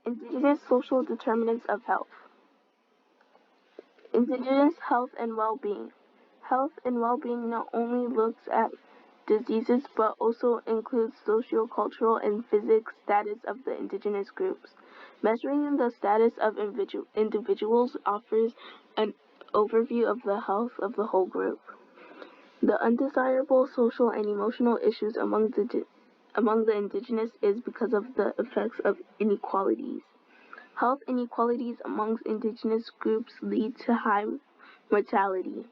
Indigenous social determinants of health. Indigenous health and well-being. Health and well-being not only looks at diseases but also includes socio-cultural and physical status of the indigenous groups. Measuring the status of individuals offers an overview of the health of the whole group. The undesirable social and emotional issues among the indigenous is because of the effects of inequalities. Health inequalities amongst indigenous groups lead to high mortality.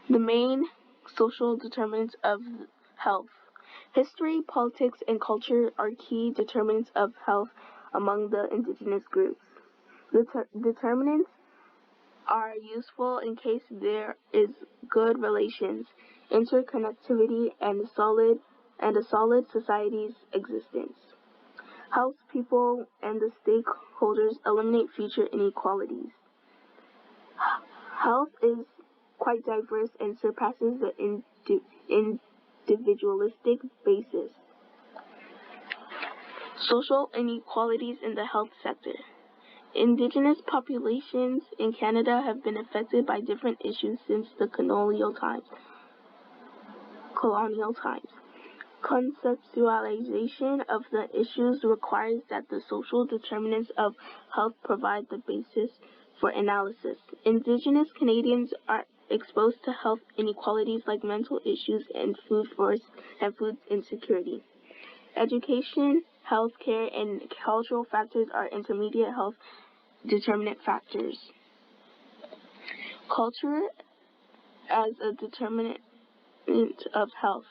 The main social determinants of health. History, politics, and culture are key determinants of health among the indigenous groups. The determinants are useful in case there is good relations, interconnectivity, and a solid society's existence. Helps people and the stakeholders eliminate future inequalities. Health is quite diverse and surpasses the individualistic basis. Social inequalities in the health sector. Indigenous populations in Canada have been affected by different issues since the colonial times. Conceptualization of the issues requires that the social determinants of health provide the basis for analysis. Indigenous Canadians are exposed to health inequalities like mental issues and food insecurity. Education, healthcare, and cultural factors are intermediate health determinant factors. Culture as a determinant of health.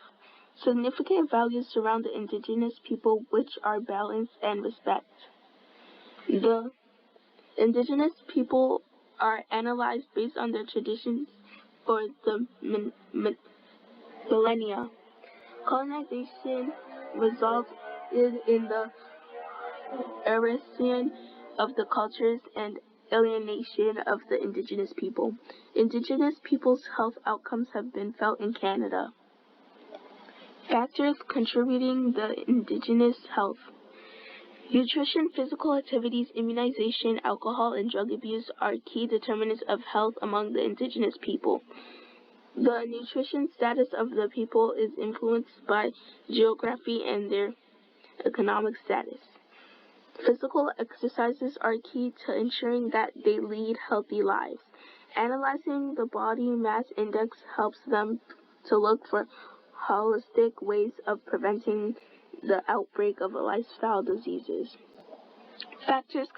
Significant values surround the indigenous people, which are balance and respect. The indigenous people are analyzed based on their traditions for the millennia. Colonization resulted in the erosion of the cultures and alienation of the indigenous people. Indigenous people's health outcomes have been felt in Canada. Factors contributing the indigenous health. Nutrition, physical activities, immunization, alcohol, and drug abuse are key determinants of health among the indigenous people. The nutrition status of the people is influenced by geography and their economic status. Physical exercises are key to ensuring that they lead healthy lives. Analyzing the body mass index helps them to look for holistic ways of preventing the outbreak of lifestyle diseases. Factors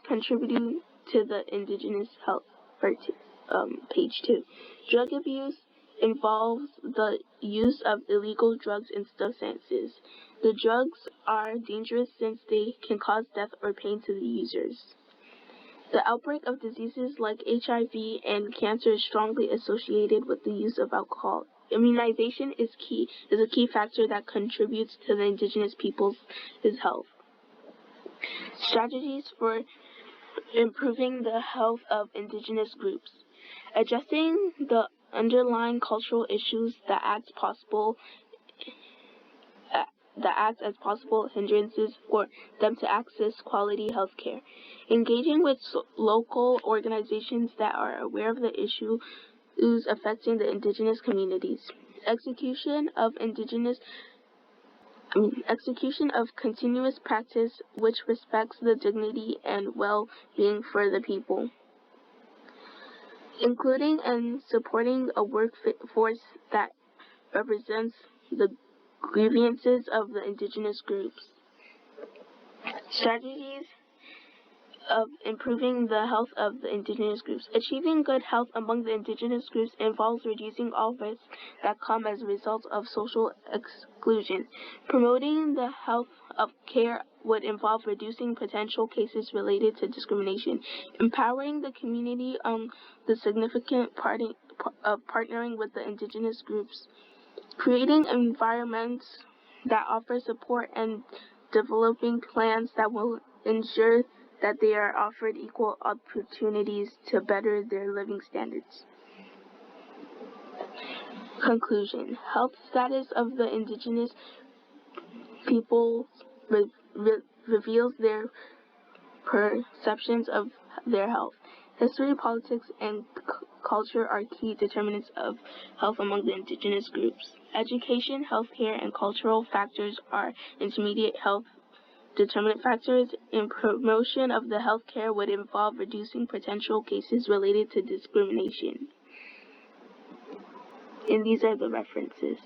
contributing to the indigenous health, page 2. Drug abuse involves the use of illegal drugs and substances. The drugs are dangerous since they can cause death or pain to the users. The outbreak of diseases like HIV and cancer is strongly associated with the use of alcohol. Immunization is a key factor that contributes to the indigenous people's health. Strategies for improving the health of indigenous groups. Addressing the underlying cultural issues that act as possible hindrances for them to access quality health care. Engaging with local organizations that are aware of the issues affecting the indigenous communities. Execution of continuous practice which respects the dignity and well-being for the people. Including and supporting a workforce that represents the grievances of the indigenous groups. Strategies of improving the health of the indigenous groups. Achieving good health among the indigenous groups involves reducing all risks that come as a result of social exclusion. Promoting the health of care would involve reducing potential cases related to discrimination. Empowering the community on the significant part of partnering with the indigenous groups. Creating environments that offer support and developing plans that will ensure that they are offered equal opportunities to better their living standards. Conclusion. Health status of the indigenous peoples reveals their perceptions of their health. History, politics, and culture are key determinants of health among the indigenous groups. Education, healthcare, and cultural factors are intermediate health determinant factors. In promotion of the healthcare would involve reducing potential cases related to discrimination. And these are the references.